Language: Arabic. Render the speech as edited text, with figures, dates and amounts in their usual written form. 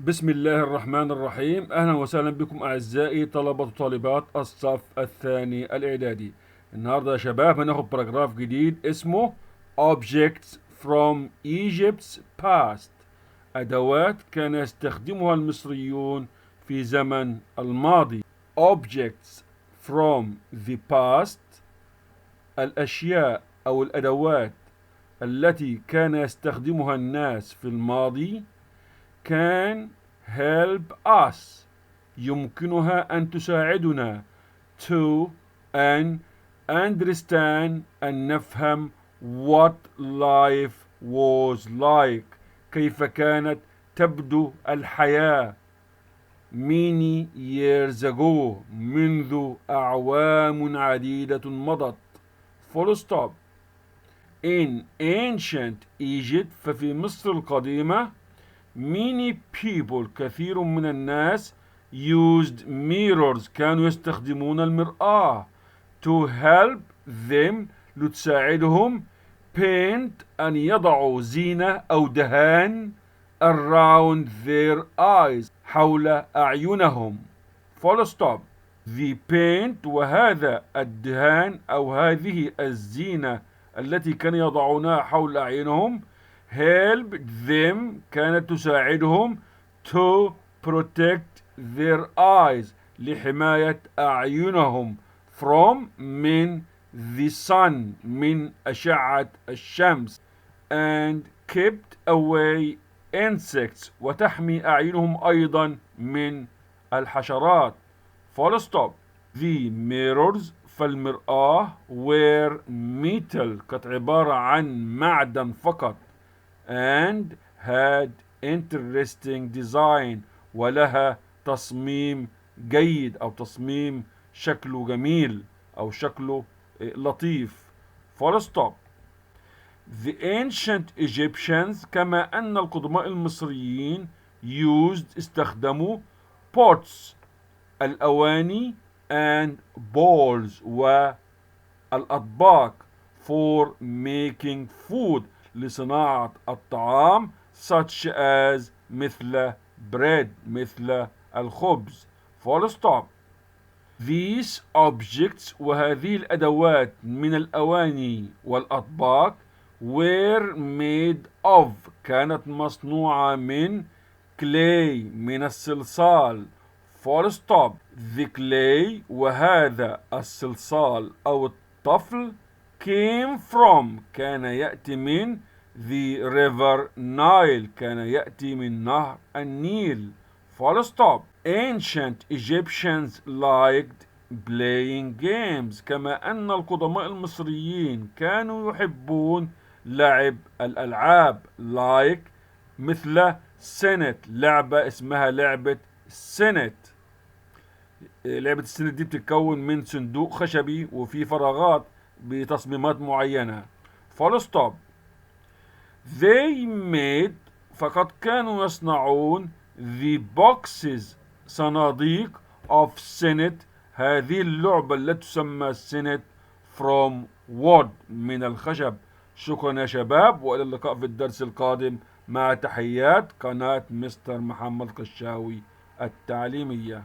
بسم الله الرحمن الرحيم. أهلا وسهلا بكم أعزائي طلبة وطالبات الصف الثاني الإعدادي. النهاردة يا شباب هناخد باراجراف جديد اسمه Objects from Egypt's Past. أدوات كان يستخدمها المصريون في زمن الماضي. Objects from the past، الأشياء أو الأدوات التي كان يستخدمها الناس في الماضي can help us، يمكنها أن تساعدنا to أن understand، أن نفهم what life was like، كيف كانت تبدو الحياة many years ago، منذ أعوام عديدة مضت. full stop. In ancient Egypt، ففي مصر القديمة many people، كثير من الناس used mirrors، كانوا يستخدمون المرآة to help them، لتساعدهم paint، أن يضعوا زينة أو دهان around their eyes، حول أعينهم. full stop. the paint، وهذا الدهان أو هذه الزينة التي كانوا يضعونها حول أعينهم helped them، كانت تساعدهم to protect their eyes، لحماية أعينهم from، من the sun، من أشعة الشمس and kept away insects، وتحمي أعينهم أيضا من الحشرات. full stop. the mirrors، فالمرآة were metal، كانت عبارة عن معدن فقط and had interesting design، ولها تصميم جيد أو تصميم شكله جميل أو شكله لطيف. full stop. The ancient Egyptians، كما أن القدماء المصريين used، استخدموا pots، الأواني and bowls، والأطباق for making food، لصناعة الطعام such as، مثل bread، مثل الخبز. full stop. These objects، وهذه الأدوات من الأواني والأطباق were made of، كانت مصنوعة من clay، من الصلصال. full stop. the clay، وهذا الصلصال أو الطفل came from، كان يأتي من the river Nile، كان يأتي من نهر النيل. full stop. ancient Egyptians liked playing games، كما أن القدماء المصريين كانوا يحبون لعب الألعاب like، مثل سنت، لعبة اسمها لعبة سنت. لعبة السنت دي بتتكون من صندوق خشبي وفي فراغات بتصميمات معينة. full stop. they made، فقد كانوا يصنعون the boxes، صناديق of سنت، هذه اللعبة التي تسمى سنت from wood، من الخشب. شكرا يا شباب، وإلى اللقاء في الدرس القادم، مع تحيات قناة مستر محمد قشاوي التعليمية.